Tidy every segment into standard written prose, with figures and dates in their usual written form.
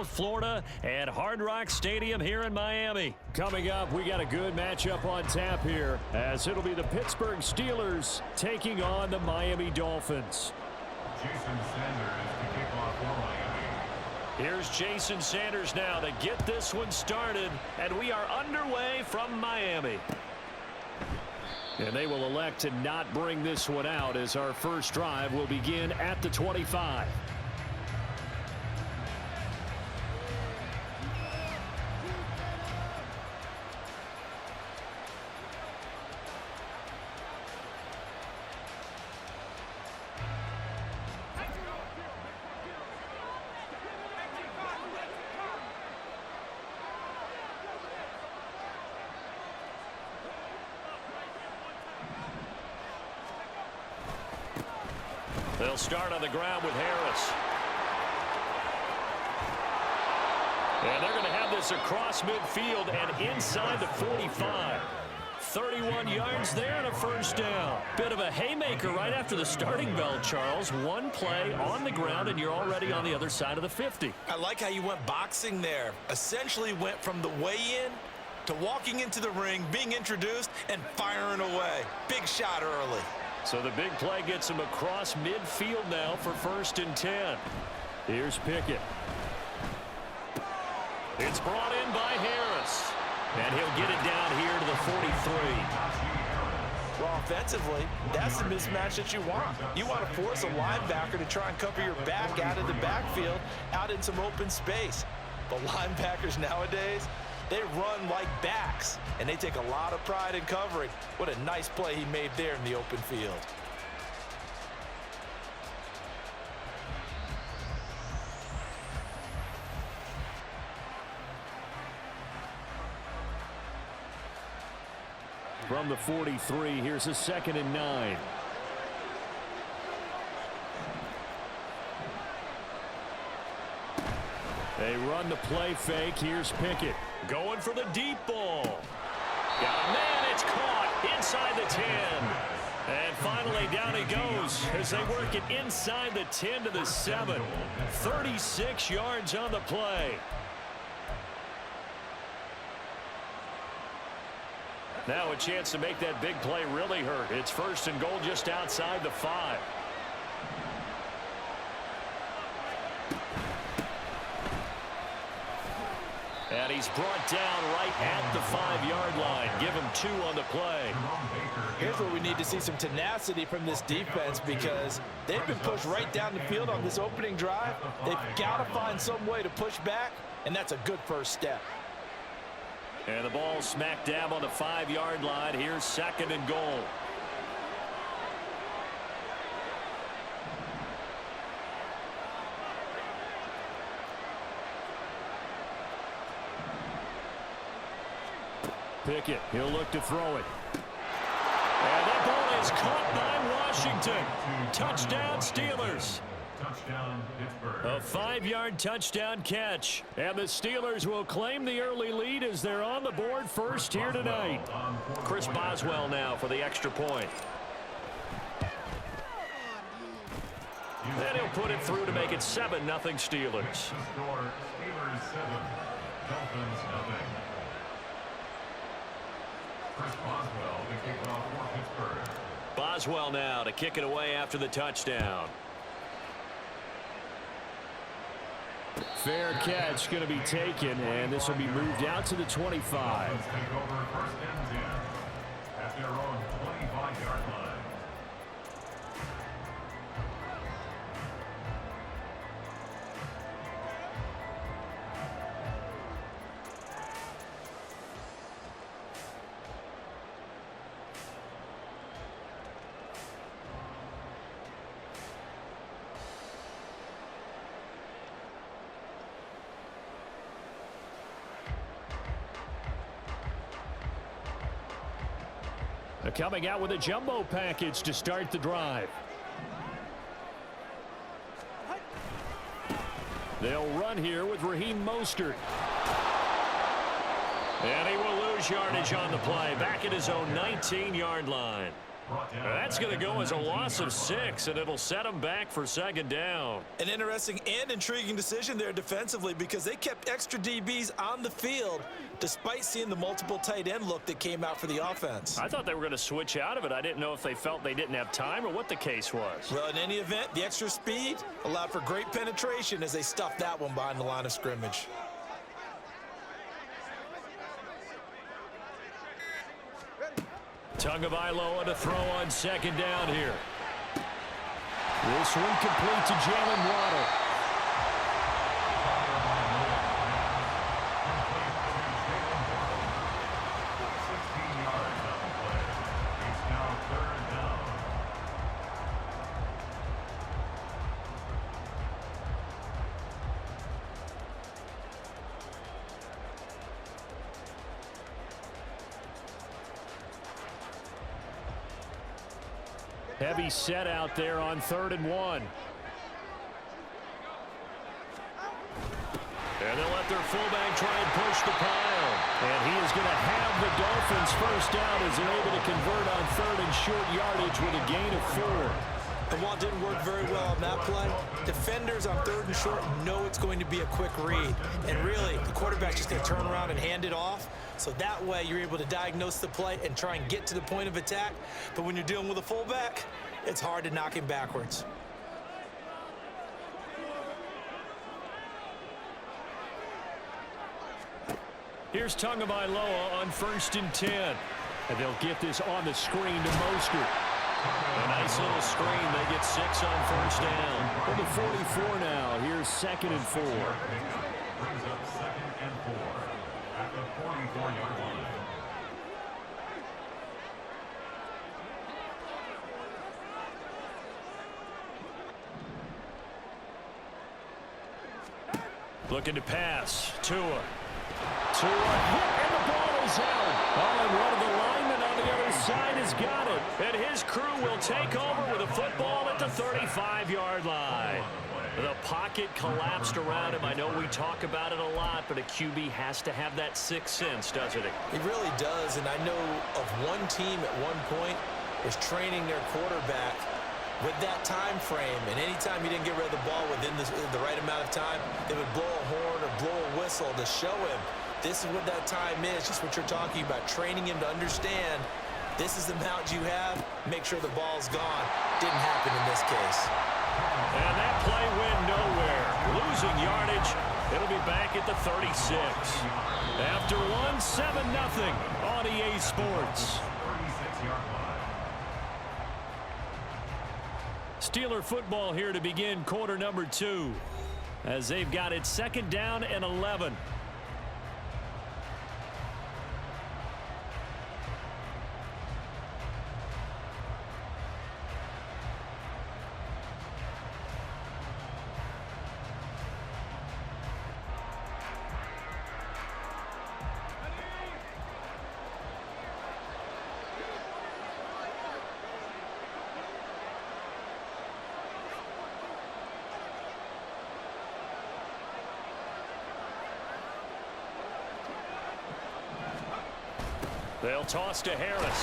Florida at Hard Rock Stadium here in Miami. Coming up, we got a good matchup on tap here, as it'll be the Pittsburgh Steelers taking on the Miami Dolphins. Jason Sanders to kick off for Miami. Here's Jason Sanders now to get this one started, and we are underway from Miami. And they will elect to not bring this one out, as our first drive will begin at the 25. They'll start on the ground with Harris. And they're going to have this across midfield and inside the 45. 31 yards there and a first down. Bit of a haymaker right after the starting bell, Charles. One play on the ground and you're already on the other side of the 50. I like how you went boxing there. Essentially went from the weigh-in to walking into the ring, being introduced, and firing away. Big shot early. So the big play gets him across midfield now for 1st and 10. Here's Pickett. It's brought in by Harris. And he'll get it down here to the 43. Well, offensively, that's the mismatch that you want. You want to force a linebacker to try and cover your back out of the backfield, out in some open space. But linebackers nowadays, they run like backs, and they take a lot of pride in covering. What a nice play he made there in the open field. From the 43, here's a 2nd and 9. They run the play fake. Here's Pickett. Going for the deep ball. Got a man. It's caught inside the 10. And finally down he goes as they work it inside the 10 to the 7. 36 yards on the play. Now a chance to make that big play really hurt. It's 1st and goal just outside the 5. And he's brought down right at the 5-yard line. Give him 2 on the play. Here's where we need to see some tenacity from this defense, because they've been pushed right down the field on this opening drive. They've got to find some way to push back, and that's a good first step. And the ball smack dab on the 5-yard line. Here's 2nd and goal. Pickett, he'll look to throw it. And that ball is caught by Washington. Touchdown, Steelers. Touchdown, Pittsburgh. A 5-yard touchdown catch. And the Steelers will claim the early lead as they're on the board first here tonight. Chris Boswell now for the extra point. And he'll put it through to make it 7-0 Steelers. The score, Steelers 7, Dolphins 0. Chris Boswell to kick off for Pittsburgh. Boswell now to kick it away after the touchdown. Fair catch going to be taken, and this will be moved out to the 25. Dolphins take over 1st and 10 at their own 25-yard line. Coming out with a jumbo package to start the drive. They'll run here with Raheem Mostert. And he will lose yardage on the play. Back at his own 19-yard line. Brought down. That's going to go as a loss of 6, and it'll set them back for second down. An interesting and intriguing decision there defensively because they kept extra DBs on the field despite seeing the multiple tight end look that came out for the offense. I thought they were going to switch out of it. I didn't know if they felt they didn't have time or what the case was. Well, in any event, the extra speed allowed for great penetration as they stuffed that one behind the line of scrimmage. Tagovailoa to throw on second down here. This one complete to Jalen Waddle. Heavy set out there on 3rd and 1. And they'll let their fullback try and push the pile. And he is going to have the Dolphins first down as they're able to convert on 3rd and short yardage with a gain of 4. And while it didn't work very well on that play, defenders on 3rd and short know it's going to be a quick read. And really, the quarterback's just going to turn around and hand it off. So that way, you're able to diagnose the play and try and get to the point of attack. But when you're dealing with a fullback, it's hard to knock him backwards. Here's Tagovailoa on 1st and 10. And they'll get this on the screen to Mostert. A nice little screen. They get 6 on 1st down. For the 44 now. Here's 2nd and 4. Brings up 2nd and 4 at the 44-yard line. Looking to pass. Tua, and the ball is out. Oh, and one of the linemen on the other side has got it. And his crew will take over with a football at the 35-yard line. The pocket collapsed around him. I know we talk about it a lot, but a QB has to have that sixth sense, doesn't it? He really does, and I know of one team at one point was training their quarterback with that time frame, and anytime he didn't get rid of the ball within the right amount of time, they would blow a horn or blow a whistle to show him this is what that time is, just what you're talking about, training him to understand this is the amount you have, make sure the ball's gone. Didn't happen in this case. And that play went nowhere. Losing yardage. It'll be back at the 36. After one, 7-0 on EA Sports. 36-yard line. Steeler football here to begin quarter number 2. As they've got it 2nd down and 11. They'll toss to Harris.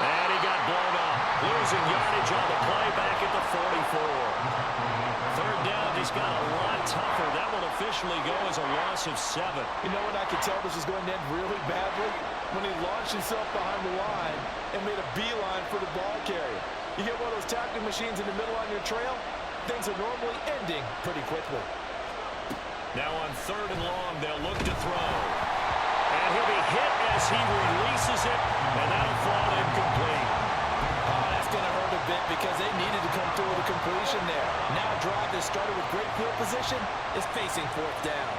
And he got blown up. Losing yardage on the play back at the 44. 3rd down just got a lot tougher. That will officially go as a loss of 7. You know what? I could tell this was going to end really badly when he launched himself behind the line and made a beeline for the ball carrier. You get one of those tackling machines in the middle on your trail, things are normally ending pretty quickly. Now on 3rd and long, they'll look to throw. And he'll be hit as he releases it, and that'll fall incomplete. Oh, that's going to hurt a bit because they needed to come through with a completion there. Now a drive that started with great field position is facing 4th down.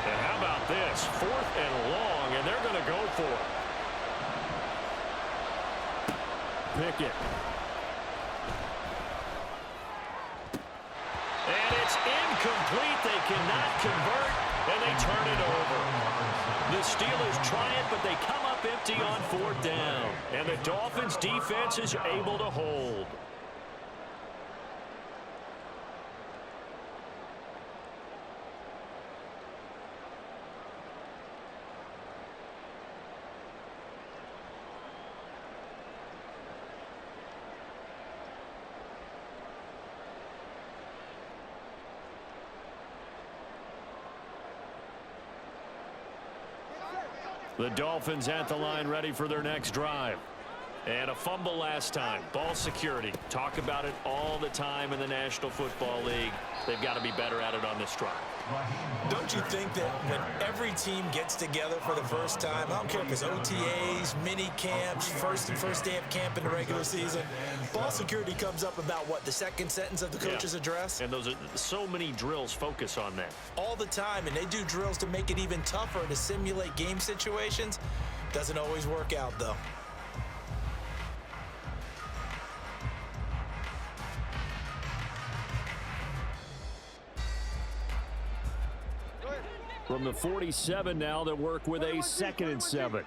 And how about this? 4th and long, and they're going to go for it. Pickett. And it's incomplete. They cannot convert, and they turn it over. The Steelers try it, but they come up empty on 4th down. And the Dolphins' defense is able to hold. The Dolphins at the line ready for their next drive. And a fumble last time. Ball security. Talk about it all the time in the National Football League. They've got to be better at it on this drive. Don't you think that when every team gets together for the first time, I don't care if it's OTAs, mini camps, first day of camp in the regular season, ball security comes up about what, the second sentence of the coach's address? And those are so many drills focus on that. All the time, and they do drills to make it even tougher to simulate game situations. Doesn't always work out, though. From the 47 now, they'll work with a 2nd and 7.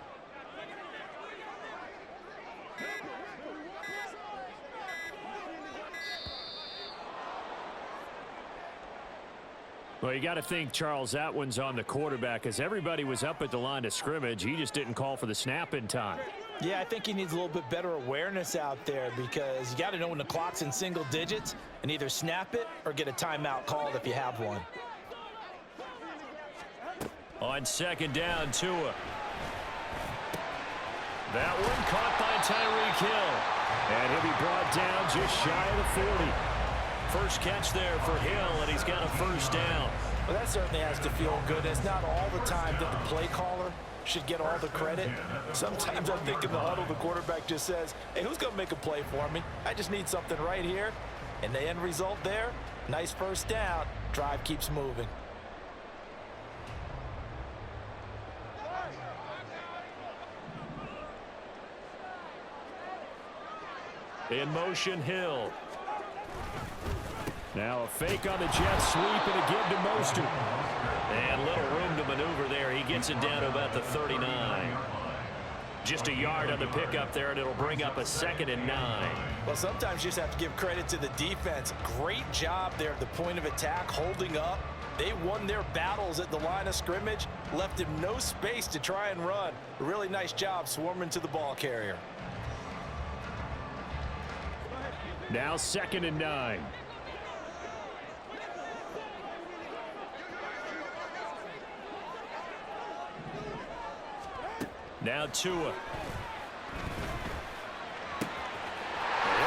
Well, you got to think, Charles, that one's on the quarterback as everybody was up at the line of scrimmage. He just didn't call for the snap in time. Yeah, I think he needs a little bit better awareness out there because you got to know when the clock's in single digits and either snap it or get a timeout called if you have one. On 2nd down, Tua. That one caught by Tyreek Hill. And he'll be brought down just shy of the 40. First catch there for Hill, and he's got a first down. Well, that certainly has to feel good. It's not all the time that the play caller should get all the credit. Sometimes I think in the huddle, the quarterback just says, hey, who's going to make a play for me? I just need something right here. And the end result there, nice first down. Drive keeps moving. In motion, Hill. Now a fake on the jet sweep and a give to Mostert. And little room to maneuver there. He gets it down to about the 39. Just a yard on the pickup there, and it'll bring up a 2nd and 9. Well, sometimes you just have to give credit to the defense. Great job there at the point of attack, holding up. They won their battles at the line of scrimmage, left him no space to try and run. A really nice job swarming to the ball carrier. Now 2nd and 9. Now Tua. They'll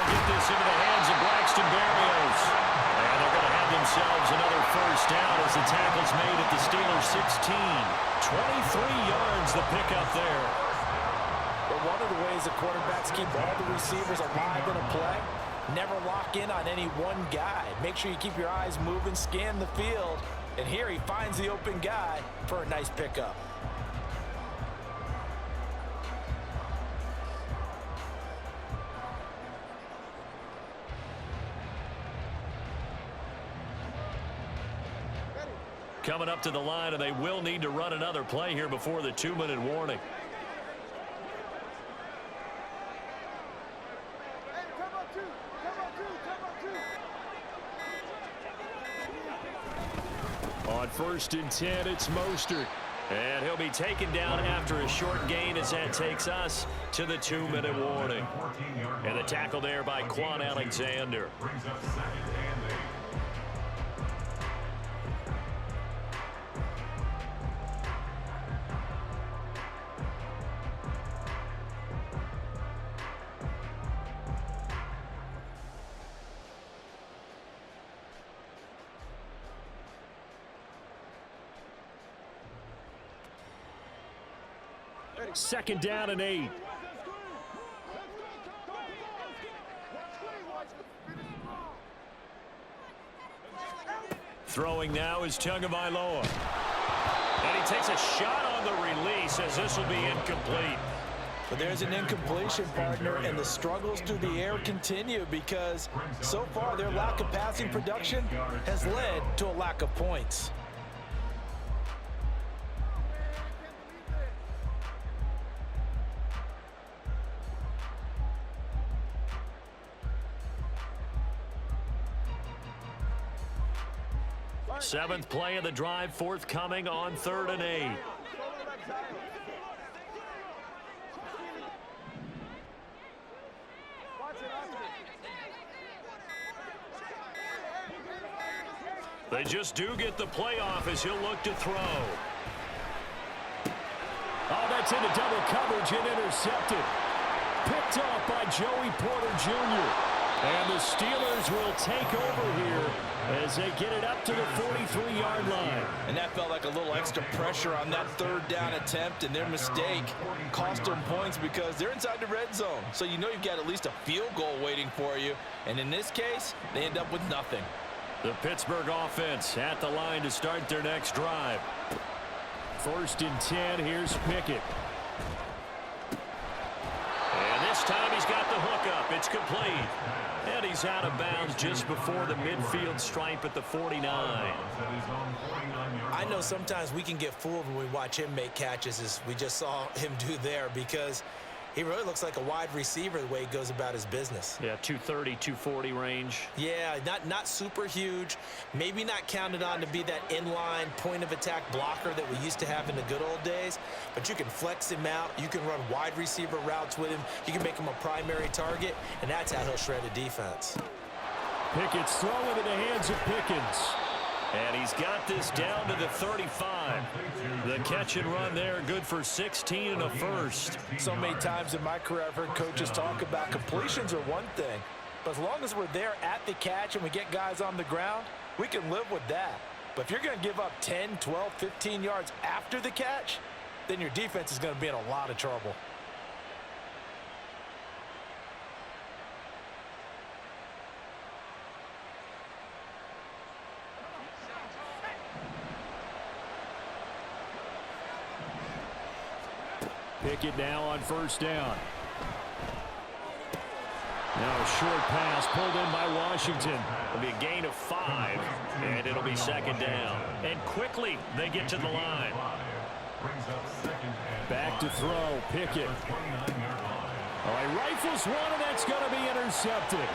get this into the hands of Braxton Berrios. And they're going to have themselves another first down as the tackle's made at the Steelers' 16. 23 yards the pickup there. But one of the ways the quarterbacks keep all the receivers alive in a play, never lock in on any one guy. Make sure you keep your eyes moving, scan the field. And here he finds the open guy for a nice pickup. Coming up to the line, and they will need to run another play here before the 2-minute warning. On 1st and 10, it's Mostert. And he'll be taken down after a short gain as that takes us to the 2-minute warning. And the tackle there by Quan Alexander. Brings up 2nd and 8. Second down and 8. Throwing now is Tagovailoa. And he takes a shot on the release as this will be incomplete. But there's an incompletion, partner, and the struggles through the air continue because so far their lack of passing production has led to a lack of points. Seventh play of the drive forthcoming on 3rd and 8. They just do get the playoff as he'll look to throw. Oh, that it's into double coverage and intercepted. Picked off by Joey Porter Jr. And the Steelers will take over here as they get it up to the 43-yard line. And that felt like a little extra pressure on that third down attempt, and their mistake cost them points because they're inside the red zone. So you know you've got at least a field goal waiting for you. And in this case, they end up with nothing. The Pittsburgh offense at the line to start their next drive. 1st and 10, here's Pickett. And this time he's got the hook up. It's complete. And he's out of bounds just before the midfield stripe at the 49. I know sometimes we can get fooled when we watch him make catches, as we just saw him do there, because he really looks like a wide receiver the way he goes about his business. Yeah, 230, 240 range. Yeah, not super huge. Maybe not counted on to be that inline point-of-attack blocker that we used to have in the good old days. But you can flex him out. You can run wide receiver routes with him. You can make him a primary target, and that's how he'll shred a defense. Pickett's throwing into the hands of Pickens. And he's got this down to the 35. The catch and run there, good for 16 and a first. So many times in my career, I've heard coaches talk about completions are one thing. But as long as we're there at the catch and we get guys on the ground, we can live with that. But if you're going to give up 10, 12, 15 yards after the catch, then your defense is going to be in a lot of trouble. Pickett now on 1st down. Now a short pass pulled in by Washington. It'll be a gain of 5, and it'll be 2nd down. And quickly they get to the line. Back to throw, Pickett. Oh, he rifles one, and that's going to be intercepted.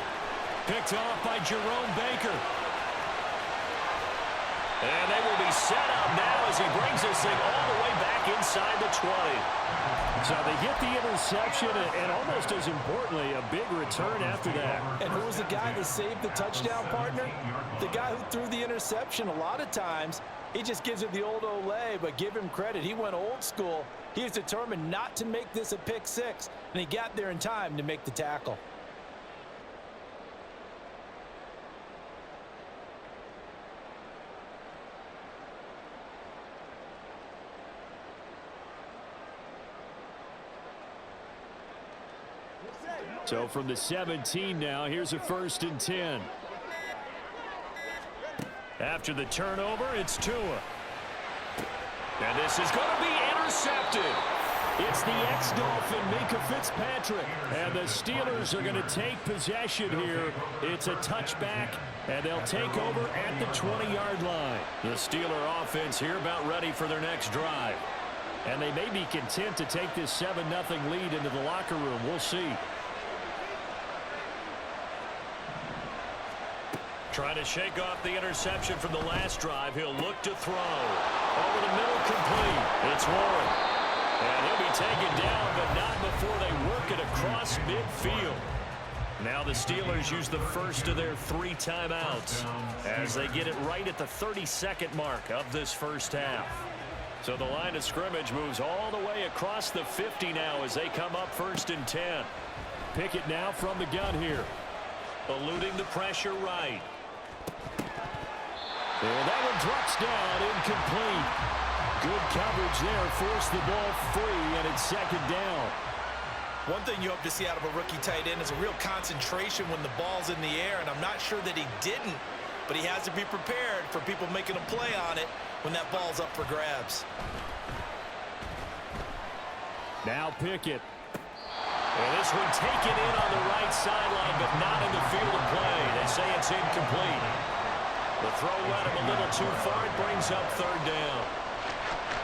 Picked off by Jerome Baker. And they will be set up now as he brings this thing all the way back inside the 20. So they get the interception, and almost as importantly, a big return after that. And who was the guy that saved the touchdown, partner? The guy who threw the interception. A lot of times, he just gives it the old Olay, but give him credit. He went old school. He was determined not to make this a pick 6, and he got there in time to make the tackle. So from the 17 now, here's a 1st and 10. After the turnover, it's Tua. And this is going to be intercepted. It's the ex-Dolphin, Minka Fitzpatrick. And the Steelers are going to take possession here. It's a touchback, and they'll take over at the 20-yard line. The Steeler offense here about ready for their next drive. And they may be content to take this 7-0 lead into the locker room. We'll see. Trying to shake off the interception from the last drive. He'll look to throw. Over the middle, complete. It's Warren. And he'll be taken down, but not before they work it across midfield. Now the Steelers use the first of their 3 timeouts as they get it right at the 32nd mark of this first half. So the line of scrimmage moves all the way across the 50 now as they come up 1st and 10. Pickett now from the gun here. Eluding the pressure right. And that one drops down, incomplete. Good coverage there, forced the ball free, and it's 2nd down. One thing you hope to see out of a rookie tight end is a real concentration when the ball's in the air, and I'm not sure that he didn't, but he has to be prepared for people making a play on it when that ball's up for grabs. Now Pickett. And this one taken in on the right sideline, but not in the field of play. They say it's incomplete. The throw led him a little too far. It brings up 3rd down.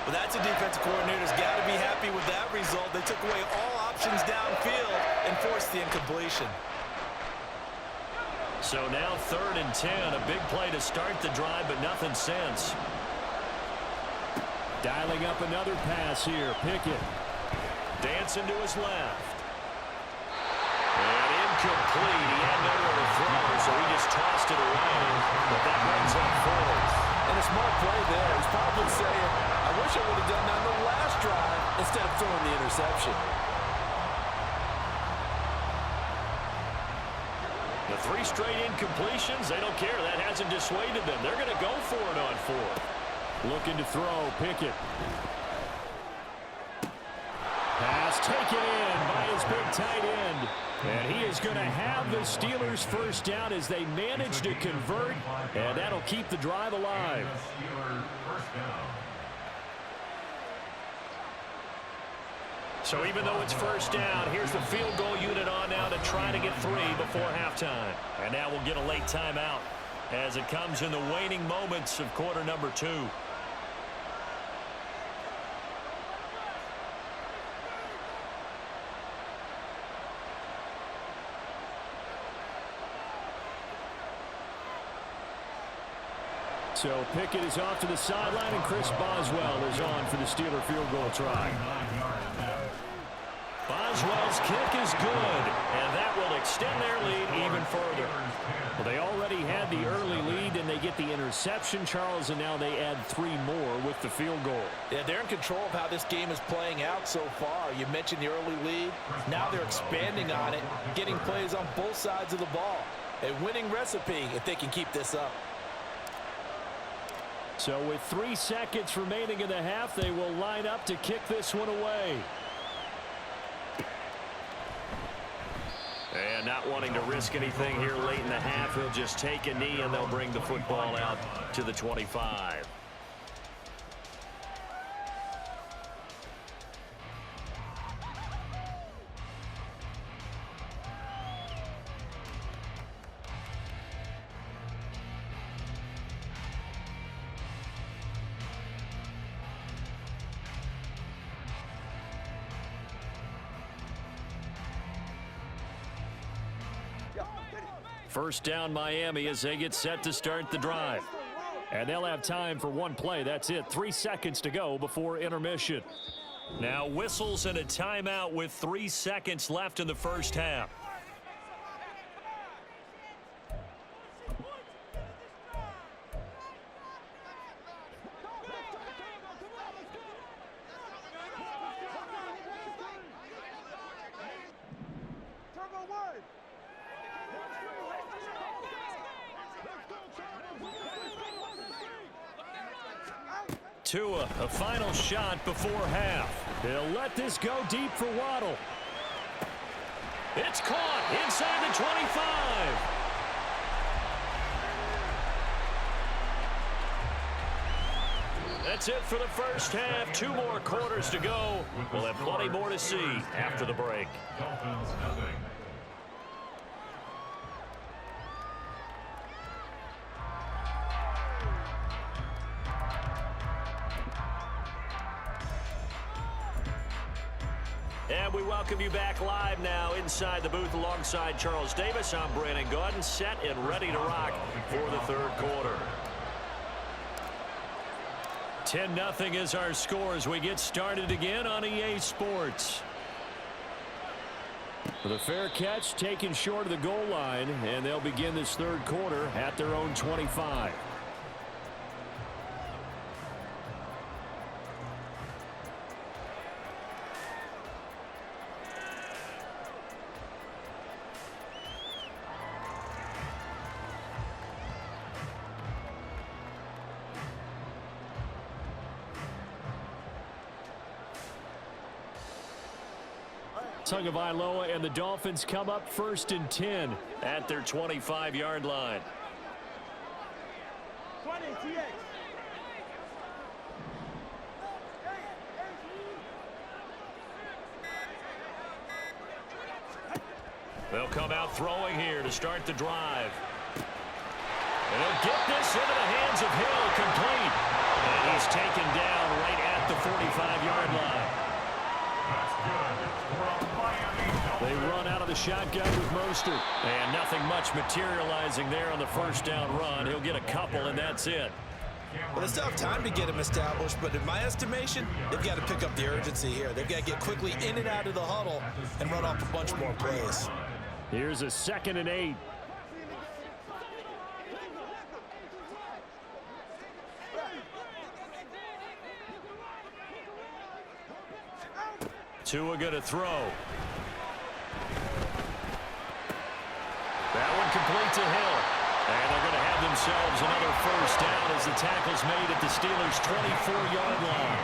Well, that's a defensive coordinator's got to be happy with that result. They took away all options downfield and forced the incompletion. So now 3rd and 10. A big play to start the drive, but nothing since. Dialing up another pass here. Pickett. Dancing to his left. And incomplete. He had nowhere to throw, so he just tossed it away. But that brings up 4th. And a smart play there. He's probably saying, I wish I would have done that in the last drive instead of throwing the interception. The 3 straight incompletions, they don't care. That hasn't dissuaded them. They're going to go for it on 4th. Looking to throw, Pickett. Pass taken in by his big tight end. And he is going to have the Steelers first down as they manage to convert, and that'll keep the drive alive. So even though it's first down, here's the field goal unit on now to try to get 3 before halftime. And now we'll get a late timeout as it comes in the waning moments of quarter number 2. So Pickett is off to the sideline, and Chris Boswell is on for the Steeler field goal try. Boswell's kick is good, and that will extend their lead even further. Well, they already had the early lead, and they get the interception, Charles, and now they add 3 more with the field goal. Yeah, they're in control of how this game is playing out so far. You mentioned the early lead. Now they're expanding on it, getting plays on both sides of the ball. A winning recipe if they can keep this up. So with 3 seconds remaining in the half, they will line up to kick this one away. And not wanting to risk anything here late in the half, he'll just take a knee, and they'll bring the football out to the 25. First down Miami as they get set to start the drive. And they'll have time for 1 play. That's it. 3 seconds to go before intermission. Now whistles and a timeout with 3 seconds left in the first half. Tua, a final shot before half. He'll let this go deep for Waddle. It's caught inside the 25. That's it for the first half. 2 more quarters to go. We'll have plenty more to see after the break. Dolphins nothing. And we welcome you back live now inside the booth alongside Charles Davis. I'm Brandon Gaudin, set and ready to rock for the 3rd quarter. 10-0 is our score as we get started again on EA Sports. With a fair catch taken short of the goal line, and they'll begin this 3rd quarter at their own 25. Tagovailoa and the Dolphins come up 1st and 10 at their 25-yard line. 20, TX. They'll come out throwing here to start the drive. And they'll get this into the hands of Hill, complete. And he's taken down right at the 45-yard line. That's good. From Miami. They run out of the shotgun with Mostert. And nothing much materializing there on the first down run. He'll get a couple, and that's it. Well, they still have time to get him established, but in my estimation, they've got to pick up the urgency here. They've got to get quickly in and out of the huddle and run off a bunch more plays. Here's a 2nd and 8. Tua going to throw. That one complete to Hill. And they're going to have themselves another first down as the tackle's made at the Steelers' 24-yard line.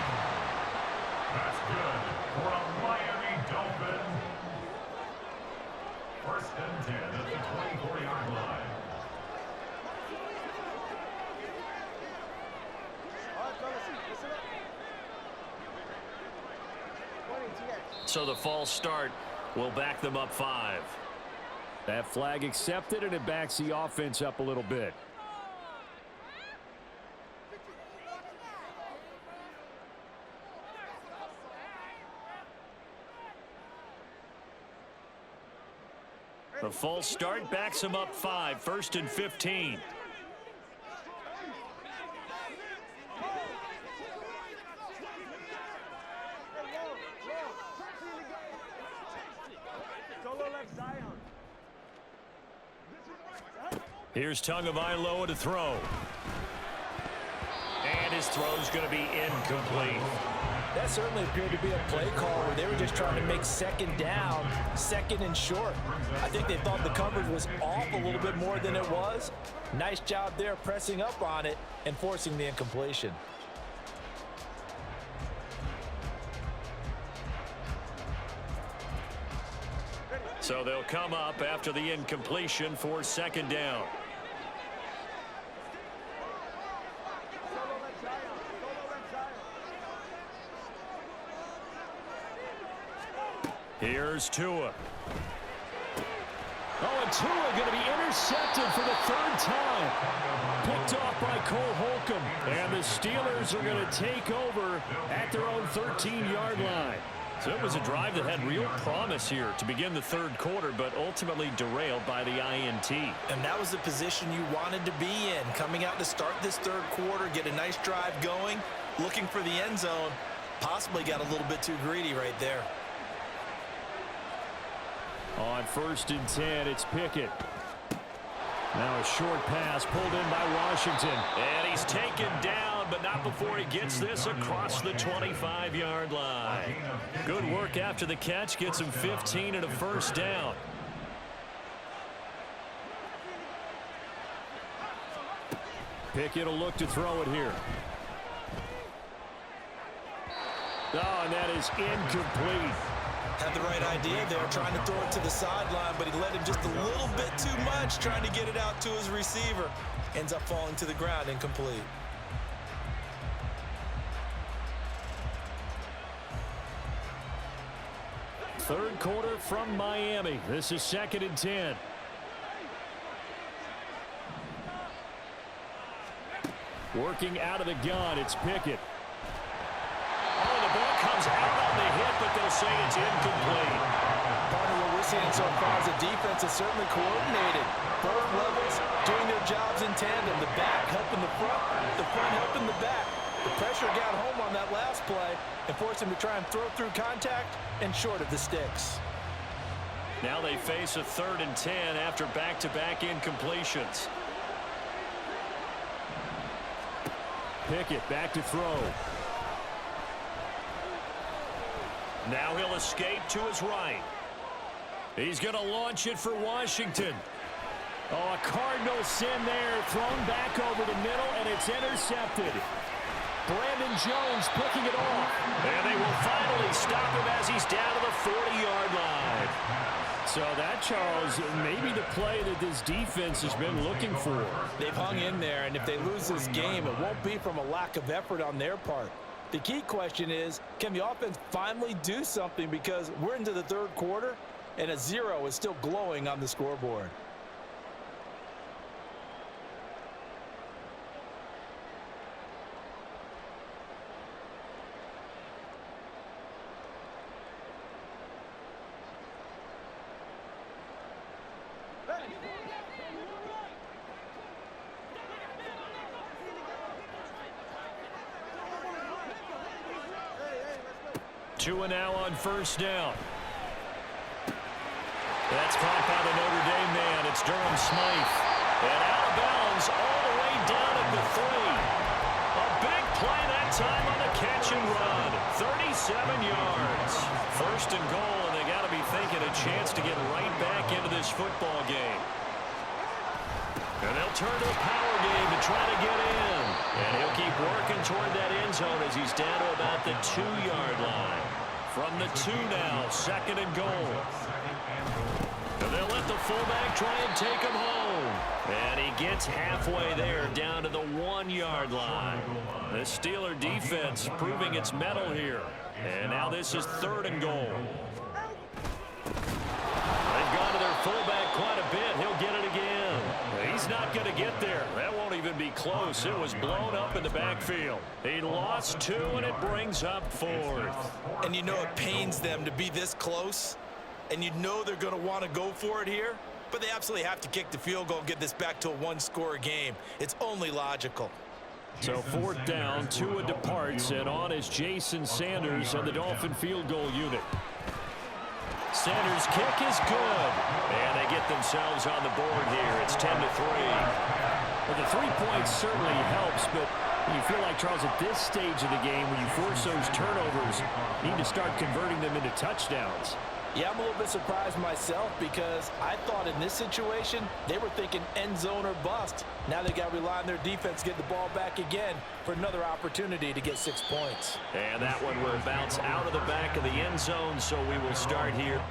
That's good for a Miami Dolphin. First and 10 at the 24-yard line. So the false start will back them up 5. That flag accepted, and it backs the offense up a little bit. The false start backs him up 5, 1st and 15. Here's Tagovailoa to throw. And his throw's going to be incomplete. That certainly appeared to be a play call where they were just trying to make second down, second and short. I think they thought the coverage was off a little bit more than it was. Nice job there pressing up on it and forcing the incompletion. So they'll come up after the incompletion for second down. Here's Tua. Oh, and Tua going to be intercepted for the 3rd time. Picked off by Cole Holcomb. And the Steelers are going to take over at their own 13-yard line. So it was a drive that had real promise here to begin the 3rd quarter, but ultimately derailed by the INT. And that was the position you wanted to be in. Coming out to start this 3rd quarter, get a nice drive going, looking for the end zone. Possibly got a little bit too greedy right there. On 1st and 10, it's Pickett. Now a short pass pulled in by Washington. And he's taken down, but not before he gets this across the 25-yard line. Good work after the catch. Gets him 15 and a first down. Pickett will look to throw it here. Oh, and that is incomplete. Had the right idea there, trying to throw it to the sideline, but he let him just a little bit too much, trying to get it out to his receiver. Ends up falling to the ground, incomplete. Third quarter from Miami. This is 2nd and 10. Working out of the gun, it's Pickett. Oh, the ball comes out on the hit, but they'll say it's incomplete. Part of what we're seeing so far is the defense is certainly coordinated. Both levels doing their jobs in tandem. The back helping the front helping the back. The pressure got home on that last play and forced him to try and throw through contact and short of the sticks. Now they face a 3rd and 10 after back-to-back incompletions. Pickett back to throw. Now he'll escape to his right. He's going to launch it for Washington. Oh, a cardinal sin there, thrown back over the middle, and it's intercepted. Brandon Jones picking it off. And they will finally stop him as he's down to the 40-yard line. So that, Charles, maybe the play that this defense has been looking for. They've hung in there, and if they lose this game, it won't be from a lack of effort on their part. The key question is, can the offense finally do something, because we're into the 3rd quarter, and a 0 is still glowing on the scoreboard. Tua now on 1st down. That's caught by the Notre Dame man. It's Durham Smythe. And out of bounds all the way down at the 3. A big play that time on the catch and run. 37 yards. First and goal, and they got to be thinking a chance to get right back into this football game. And they'll turn to the power game to try to get in. And he'll keep working toward that end zone as he's down to about the 2-yard line. From the 2 now, second and goal. And they'll let the fullback try and take him home. And he gets halfway there, down to the 1-yard line. The Steeler defense proving its mettle here. And now this is third and goal. They've gone to their fullback quite a bit. He'll get it again. He's not going to get there. That won't even be close. It was blown up in the backfield. He lost 2, and it brings up 4th. And you know it pains them to be this close. And you know they're going to want to go for it here. But they absolutely have to kick the field goal and get this back to a one-score game. It's only logical. So 4th down, Tua departs, and on is Jason Sanders and the Dolphin field goal unit. Sanders' kick is good. And they get themselves on the board here. It's 10-3. Well, the 3 points certainly helps, but you feel like, Charles, at this stage of the game, when you force those turnovers, you need to start converting them into touchdowns. Yeah, I'm a little bit surprised myself because I thought in this situation they were thinking end zone or bust. Now they got to rely on their defense, get the ball back again for another opportunity to get 6 points. And that one will bounce out of the back of the end zone, so we will start here.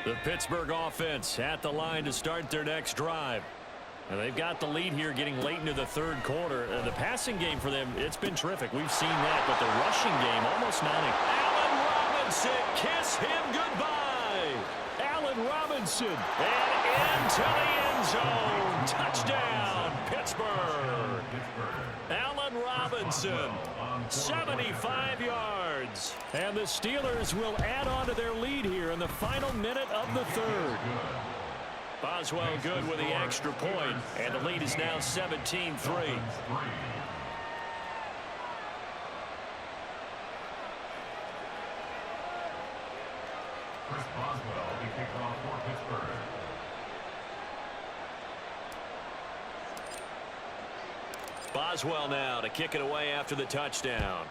The Pittsburgh offense at the line to start their next drive. And they've got the lead here getting late into the third quarter. The passing game for them, it's been terrific. We've seen that, but the rushing game almost non. Allen Robinson, kiss him goodbye. Allen Robinson, and into the end zone. Touchdown, Pittsburgh. Allen Robinson, 75 yards. And the Steelers will add on to their lead here in the final minute of the third. Boswell good with the extra point, and the lead is now 17-3. Chris Boswell will be kicked off for Pittsburgh. Boswell now to kick it away after the touchdown.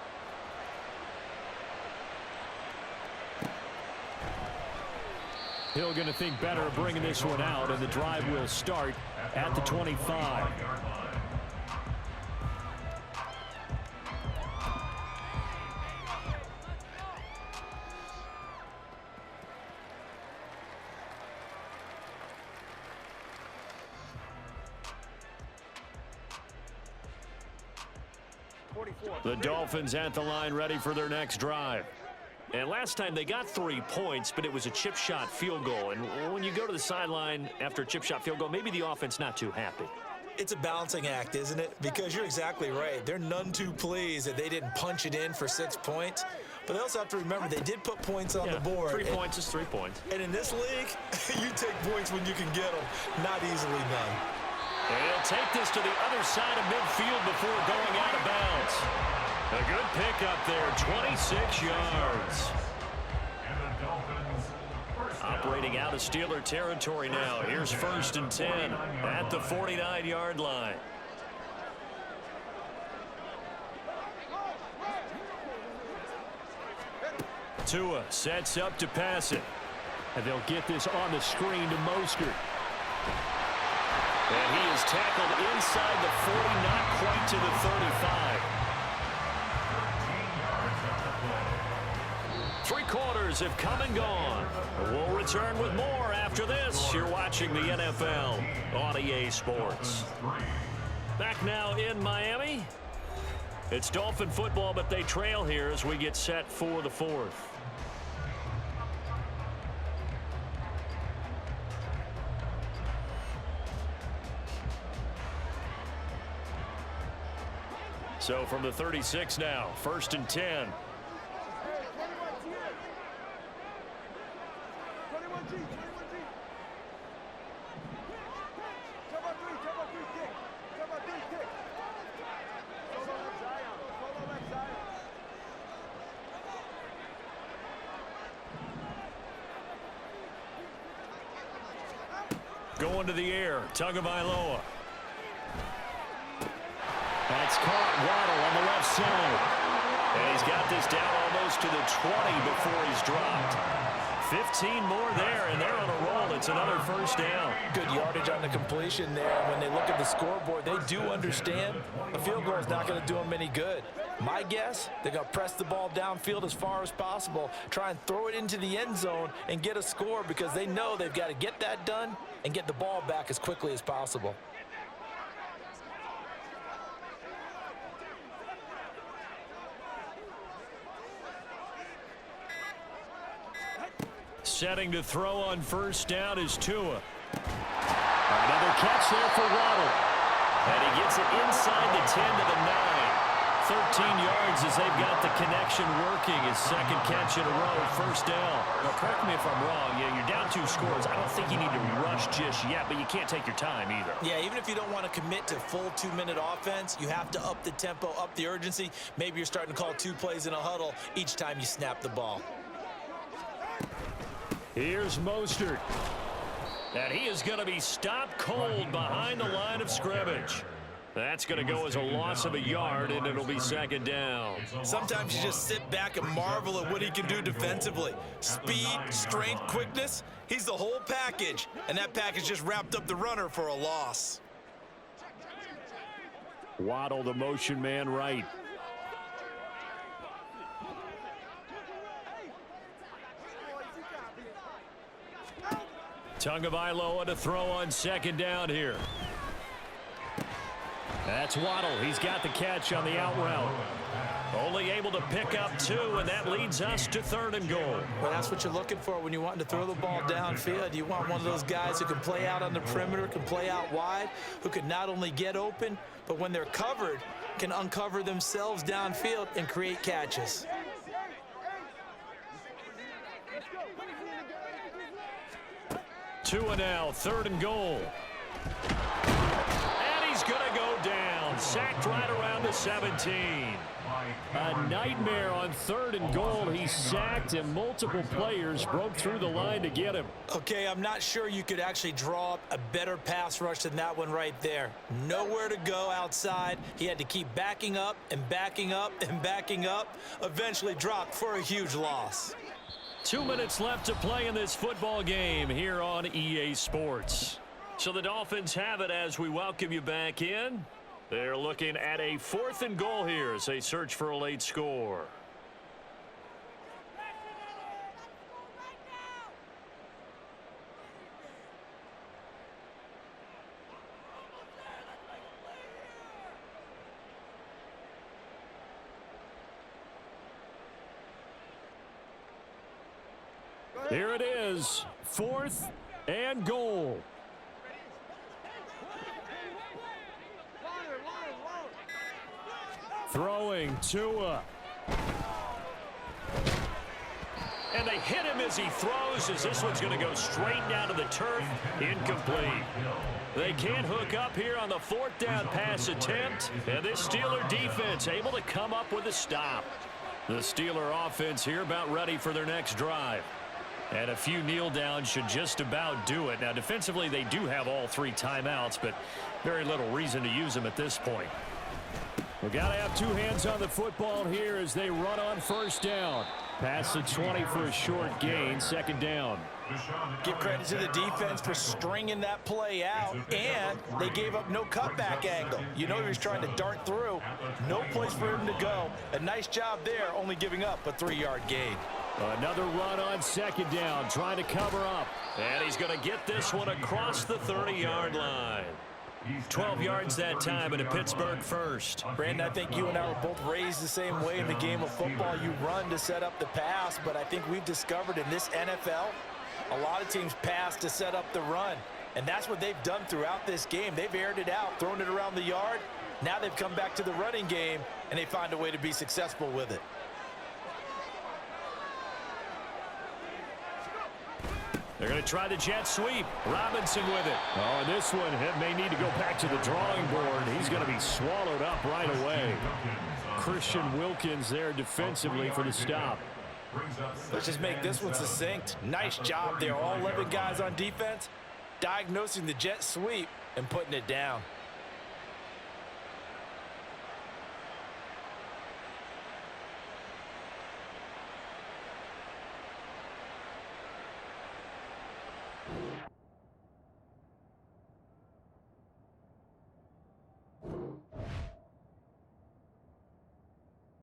Hill going to think better of bringing this one out, and the drive will start at the 25. The Dolphins at the line ready for their next drive. And last time they got 3 points, but it was a chip shot field goal. And when you go to the sideline after a chip shot field goal, maybe the offense not too happy. It's a balancing act, isn't it? Because you're exactly right. They're none too pleased that they didn't punch it in for 6 points. But they also have to remember they did put points on the board. 3 points is 3 points. And in this league, you take points when you can get them. Not easily done. And he'll take this to the other side of midfield before going out of bounds. A good pickup there, 26 yards. And the Dolphins Operating out of Steeler territory now. Here's 1st and 10 at the 49-yard line. Tua sets up to pass it. And they'll get this on the screen to Mostert. And he is tackled inside the 40, not quite to the 35. Three quarters have come and gone. We'll return with more after this. You're watching the NFL on EA Sports. Back now in Miami. It's Dolphin football, but they trail here as we get set for the fourth. So from the 36 now, 1st and 10. Going to the air, Tagovailoa. That's caught. Waddle on the left side. And he's got this down almost to the 20 before he's dropped. 15 more there, and they're on a roll. It's another first down. Good yardage on the completion there. When they look at the scoreboard, they do understand a field goal is not going to do them any good. My guess, they're going to press the ball downfield as far as possible, try and throw it into the end zone and get a score because they know they've got to get that done and get the ball back as quickly as possible. Setting to throw on first down is Tua. Another catch there for Waddle. And he gets it inside the 10 to the 9. 13 yards as they've got the connection working. His second catch in a row, first down. Now, correct me if I'm wrong. Yeah, you're down 2 scores. I don't think you need to rush just yet, but you can't take your time either. Yeah, even if you don't want to commit to full 2-minute offense, you have to up the tempo, up the urgency. Maybe you're starting to call 2 plays in a huddle each time you snap the ball. Here's Mostert. And he is going to be stopped cold behind the line of scrimmage. That's going to go as a loss of a yard, and it'll be second down. Sometimes you just sit back and marvel at what he can do defensively. Speed, strength, quickness, he's the whole package. And that package just wrapped up the runner for a loss. Waddle, the motion man right. Tagovailoa to throw on second down here. That's Waddle. He's got the catch on the out route. Only able to pick up 2, and that leads us to 3rd and goal. Well, that's what you're looking for when you want to throw the ball downfield. You want one of those guys who can play out on the perimeter, can play out wide, who can not only get open, but when they're covered, can uncover themselves downfield and create catches. Tua now, 3rd and goal. And he's going to go down. Sacked right around the 17. A nightmare on 3rd and goal. He's sacked, and multiple players broke through the line to get him. Okay, I'm not sure you could actually draw up a better pass rush than that one right there. Nowhere to go outside. He had to keep backing up and backing up and backing up. Eventually dropped for a huge loss. 2 minutes left to play in this football game here on EA Sports. So the Dolphins have it as we welcome you back in. They're looking at a 4th and goal here as they search for a late score. Here it is, 4th and goal. Throwing Tua. And they hit him as he throws, as this one's going to go straight down to the turf. Incomplete. They can't hook up here on the 4th down pass attempt. And this Steeler defense able to come up with a stop. The Steeler offense here about ready for their next drive. And a few kneel downs should just about do it. Now, defensively, they do have all 3 timeouts, but very little reason to use them at this point. We've got to have 2 hands on the football here as they run on first down. Past the 20 for a short gain, second down. Give credit to the defense for stringing that play out, and they gave up no cutback angle. You know he was trying to dart through. No place for him to go. A nice job there, only giving up a 3-yard gain. Another run on second down, trying to cover up. And he's going to get this one across the 30-yard line. 12 yards that time, and a Pittsburgh first. Brandon, I think you and I were both raised the same way in the game of football. You run to set up the pass, but I think we've discovered in this NFL, a lot of teams pass to set up the run. And that's what they've done throughout this game. They've aired it out, thrown it around the yard. Now they've come back to the running game, and they find a way to be successful with it. They're going to try the jet sweep. Robinson with it. Oh, this one may need to go back to the drawing board. He's going to be swallowed up right away. Christian Wilkins there defensively for the stop. Let's just make this one succinct. Nice job there. All 11 guys on defense diagnosing the jet sweep and putting it down.